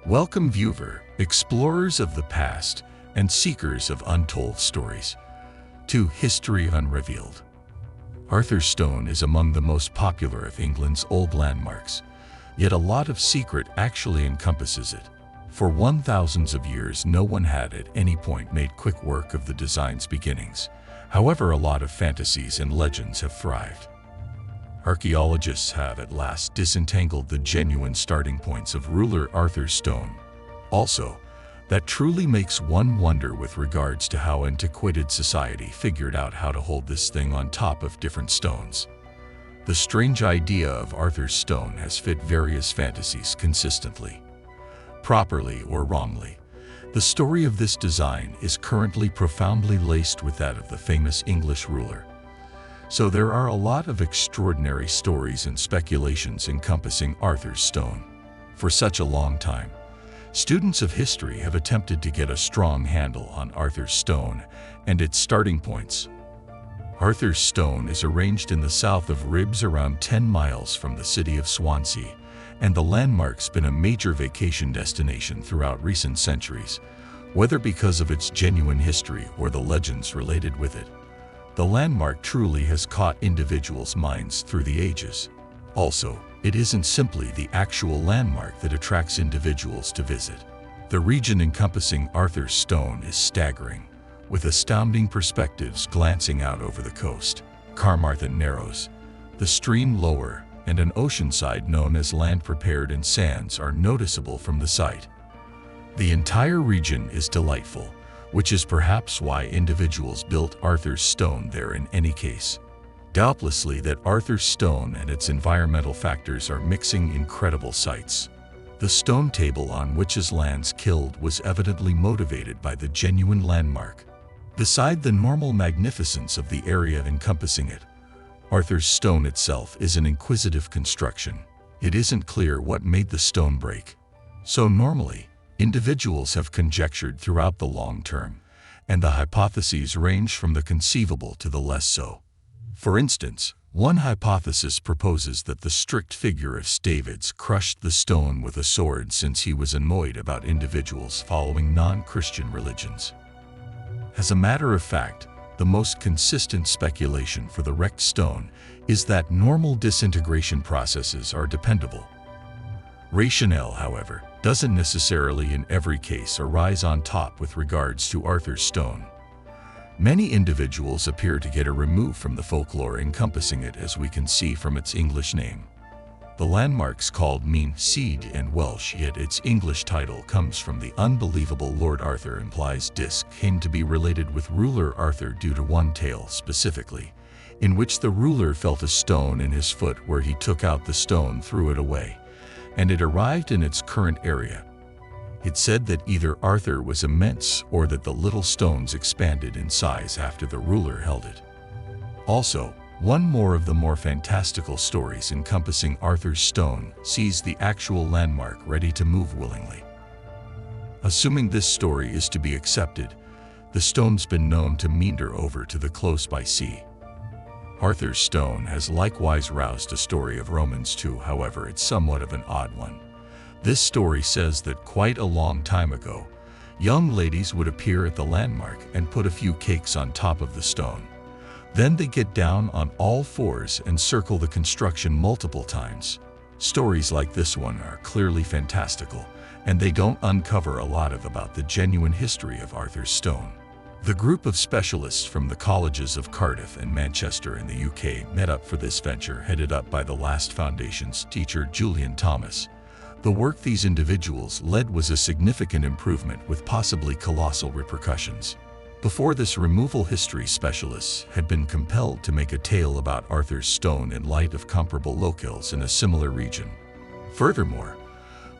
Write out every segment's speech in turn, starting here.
Welcome, viewer, explorers of the past and seekers of untold stories, to History Unrevealed. Arthur's Stone is among the most popular of England's old landmarks, yet a lot of secret actually encompasses it. For thousands of years, no one had at any point made quick work of the design's beginnings. However, a lot of fantasies and legends have thrived. Archaeologists have at last disentangled the genuine starting points of ruler Arthur's Stone. Also, that truly makes one wonder with regards to how antiquated society figured out how to hold this thing on top of different stones. The strange idea of Arthur's Stone has fit various fantasies consistently. Properly or wrongly, the story of this design is currently profoundly laced with that of the famous English ruler. So there are a lot of extraordinary stories and speculations encompassing Arthur's Stone. For such a long time, students of history have attempted to get a strong handle on Arthur's Stone and its starting points. Arthur's Stone is arranged in the south of Ribs, around 10 miles from the city of Swansea, and the landmark's been a major vacation destination throughout recent centuries, whether because of its genuine history or the legends related with it. The landmark truly has caught individuals' minds through the ages. Also, it isn't simply the actual landmark that attracts individuals to visit. The region encompassing Arthur's Stone is staggering, with astounding perspectives glancing out over the coast, Carmarthen Narrows, the stream lower, and an ocean side known as land prepared in sands are noticeable from the site. The entire region is delightful, which is perhaps why individuals built Arthur's Stone there in any case. Doubtlessly that Arthur's Stone and its environmental factors are mixing incredible sights. The stone table on which his lands killed was evidently motivated by the genuine landmark. Beside the normal magnificence of the area encompassing it, Arthur's Stone itself is an inquisitive construction. It isn't clear what made the stone break. So normally, individuals have conjectured throughout the long term, and the hypotheses range from the conceivable to the less so. For instance, one hypothesis proposes that the strict figure of David's crushed the stone with a sword since he was annoyed about individuals following non-Christian religions. As a matter of fact, the most consistent speculation for the wrecked stone is that normal disintegration processes are dependable. Rationale, however, doesn't necessarily in every case arise on top with regards to Arthur's Stone. Many individuals appear to get a remove from the folklore encompassing it, as we can see from its English name. The landmarks called mean Cd and Welsh, yet its English title comes from the unbelievable Lord Arthur implies disc came to be related with ruler Arthur due to one tale specifically, in which the ruler felt a stone in his foot where he took out the stone, threw it away, and it arrived in its current area. It said that either Arthur was immense or that the little stones expanded in size after the ruler held it. Also, one more of the more fantastical stories encompassing Arthur's Stone sees the actual landmark ready to move willingly. Assuming this story is to be accepted, the stone's been known to meander over to the close-by sea. Arthur's Stone has likewise roused a story of Romans too, however it's somewhat of an odd one. This story says that quite a long time ago, young ladies would appear at the landmark and put a few cakes on top of the stone. Then they get down on all fours and circle the construction multiple times. Stories like this one are clearly fantastical, and they don't uncover a lot about the genuine history of Arthur's Stone. The group of specialists from the colleges of Cardiff and Manchester in the UK met up for this venture, headed up by the last Foundations teacher Julian Thomas. The work these individuals led was a significant improvement with possibly colossal repercussions. Before this removal, history specialists had been compelled to make a tale about Arthur's Stone in light of comparable locales in a similar region. Furthermore,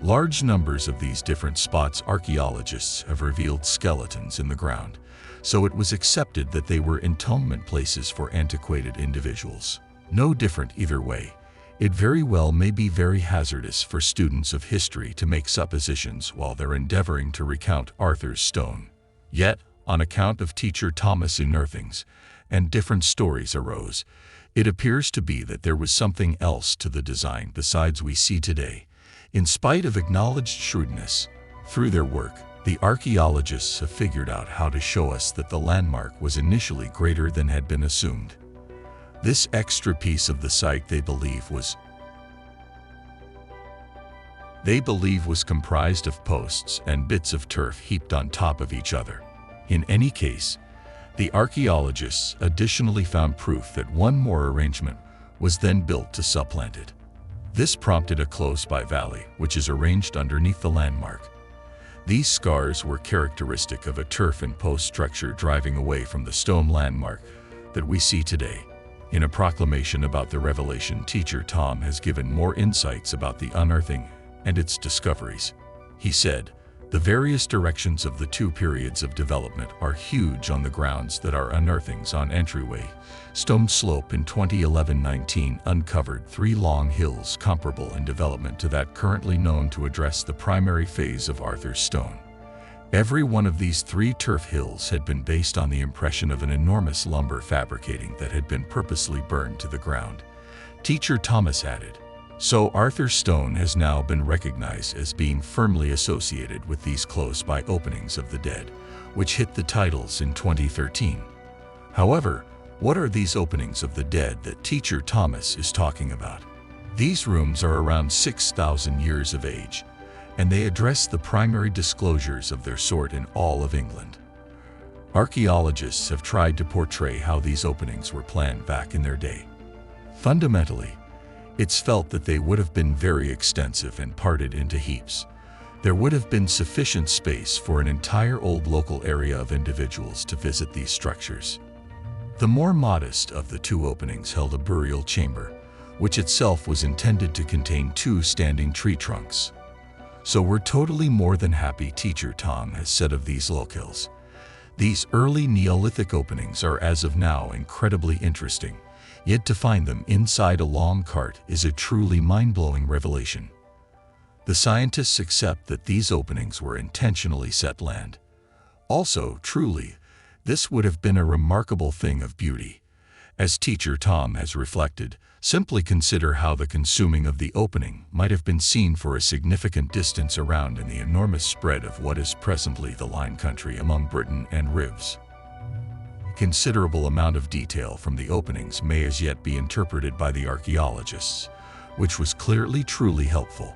large numbers of these different spots archaeologists have revealed skeletons in the ground, so it was accepted that they were entombment places for antiquated individuals. No different either way. It very well may be very hazardous for students of history to make suppositions while they're endeavoring to recount Arthur's Stone. Yet, on account of teacher Thomas' unearthings, and different stories arose, it appears to be that there was something else to the design besides we see today. In spite of acknowledged shrewdness, Through their work, the archaeologists have figured out how to show us that the landmark was initially greater than had been assumed. This extra piece of the site they believe was comprised of posts and bits of turf heaped on top of each other. In any case, the archaeologists additionally found proof that one more arrangement was then built to supplant it. This prompted a close-by valley, which is arranged underneath the landmark. These scars were characteristic of a turf and post structure driving away from the stone landmark that we see today. In a proclamation about the revelation, teacher Tom has given more insights about the unearthing and its discoveries. He said, "The various directions of the two periods of development are huge on the grounds that our unearthings on entryway Stone Slope in 2011-19 uncovered 3 long hills comparable in development to that currently known to address the primary phase of Arthur's Stone. Every one of these 3 turf hills had been based on the impression of an enormous lumber fabricating that had been purposely burned to the ground." Teacher Thomas added, "So Arthur's Stone has now been recognized as being firmly associated with these close-by openings of the dead, which hit the titles in 2013. However, what are these openings of the dead that Teacher Thomas is talking about? These rooms are around 6,000 years of age, and they address the primary disclosures of their sort in all of England. Archaeologists have tried to portray how these openings were planned back in their day. Fundamentally, it's felt that they would have been very extensive and parted into heaps. There would have been sufficient space for an entire old local area of individuals to visit these structures. The more modest of the 2 openings held a burial chamber, which itself was intended to contain 2 standing tree trunks. So we're totally more than happy," Teacher Tom has said of these locales. "These early Neolithic openings are as of now incredibly interesting, yet to find them inside a long cart is a truly mind-blowing revelation." The scientists accept that these openings were intentionally set land. Also, truly, this would have been a remarkable thing of beauty. As Teacher Tom has reflected, simply consider how the consuming of the opening might have been seen for a significant distance around in the enormous spread of what is presently the line country among Britain and Ribs. Considerable amount of detail from the openings may as yet be interpreted by the archaeologists, which was clearly truly helpful.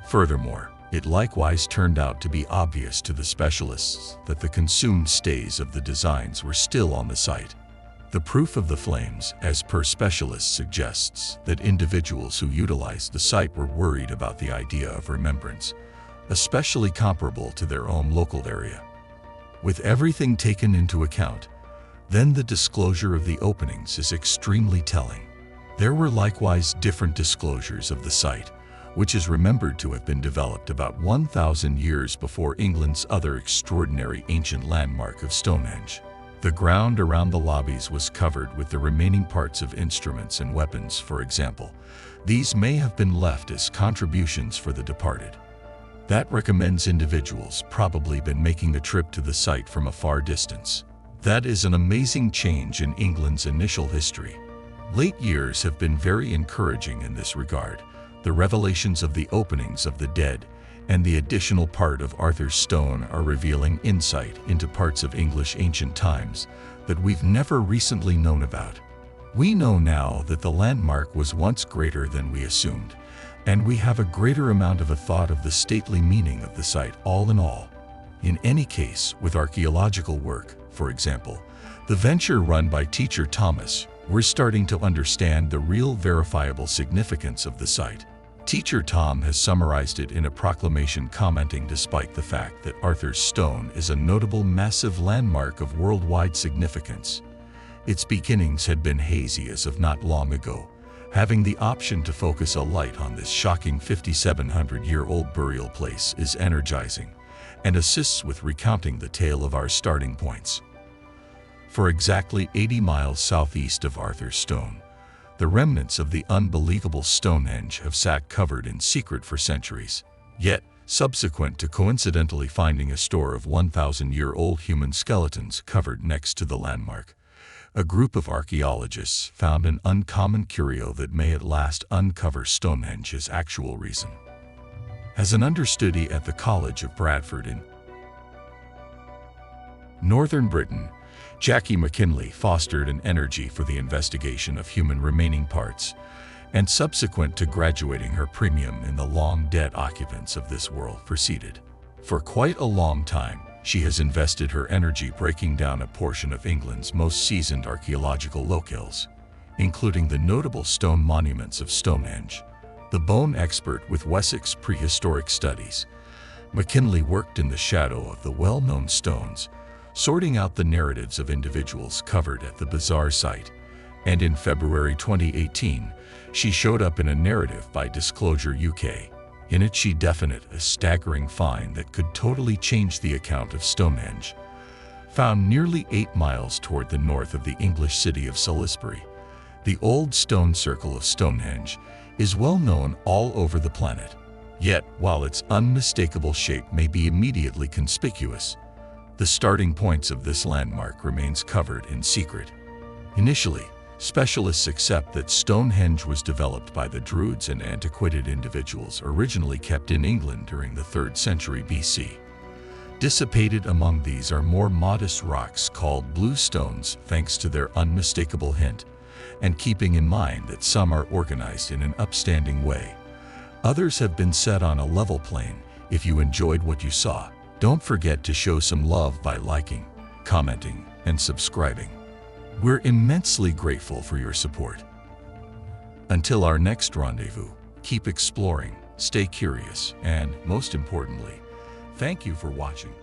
Furthermore, it likewise turned out to be obvious to the specialists that the consumed stays of the designs were still on the site. The proof of the flames, as per specialists, suggests that individuals who utilized the site were worried about the idea of remembrance, especially comparable to their own local area. With everything taken into account, then the disclosure of the openings is extremely telling. There were likewise different disclosures of the site, which is remembered to have been developed about 1,000 years before England's other extraordinary ancient landmark of Stonehenge. The ground around the lobbies was covered with the remaining parts of instruments and weapons, for example. These may have been left as contributions for the departed. That recommends individuals probably been making the trip to the site from a far distance. That is an amazing change in England's initial history. Late years have been very encouraging in this regard. The revelations of the openings of the dead and the additional part of Arthur's Stone are revealing insight into parts of English ancient times that we've never recently known about. We know now that the landmark was once greater than we assumed, and we have a greater amount of a thought of the stately meaning of the site all in all. In any case, with archaeological work, for example, the venture run by Teacher Thomas, we're starting to understand the real verifiable significance of the site. Teacher Tom has summarized it in a proclamation commenting, despite the fact that Arthur's Stone is a notable massive landmark of worldwide significance, its beginnings had been hazy as of not long ago. Having the option to focus a light on this shocking 5,700-year-old burial place is energizing and assists with recounting the tale of our starting points. For exactly 80 miles southeast of Arthur's Stone, the remnants of the unbelievable Stonehenge have sat covered in secret for centuries. Yet, subsequent to coincidentally finding a store of 1,000-year-old human skeletons covered next to the landmark, a group of archaeologists found an uncommon curio that may at last uncover Stonehenge's actual reason. As an understudy at the College of Bradford in Northern Britain, Jackie McKinley fostered an energy for the investigation of human remaining parts, and subsequent to graduating, her premium in the long-dead occupants of this world proceeded. For quite a long time, she has invested her energy breaking down a portion of England's most seasoned archaeological locales, including the notable stone monuments of Stonehenge. The bone expert with Wessex Prehistoric Studies, McKinley worked in the shadow of the well-known stones, sorting out the narratives of individuals covered at the bizarre site, and in February 2018, she showed up in a narrative by Disclosure UK. In it, she defined a staggering find that could totally change the account of Stonehenge. Found nearly 8 miles toward the north of the English city of Salisbury, the old stone circle of Stonehenge is well known all over the planet. Yet, while its unmistakable shape may be immediately conspicuous, the starting points of this landmark remains covered in secret. Initially, specialists accept that Stonehenge was developed by the Druids and antiquated individuals originally kept in England during the 3rd century BC. Dissipated among these are more modest rocks called blue stones, thanks to their unmistakable hint, and keeping in mind that some are organized in an upstanding way. Others have been set on a level plane. If you enjoyed what you saw, don't forget to show some love by liking, commenting, and subscribing. We're immensely grateful for your support. Until our next rendezvous, keep exploring, stay curious, and, most importantly, thank you for watching.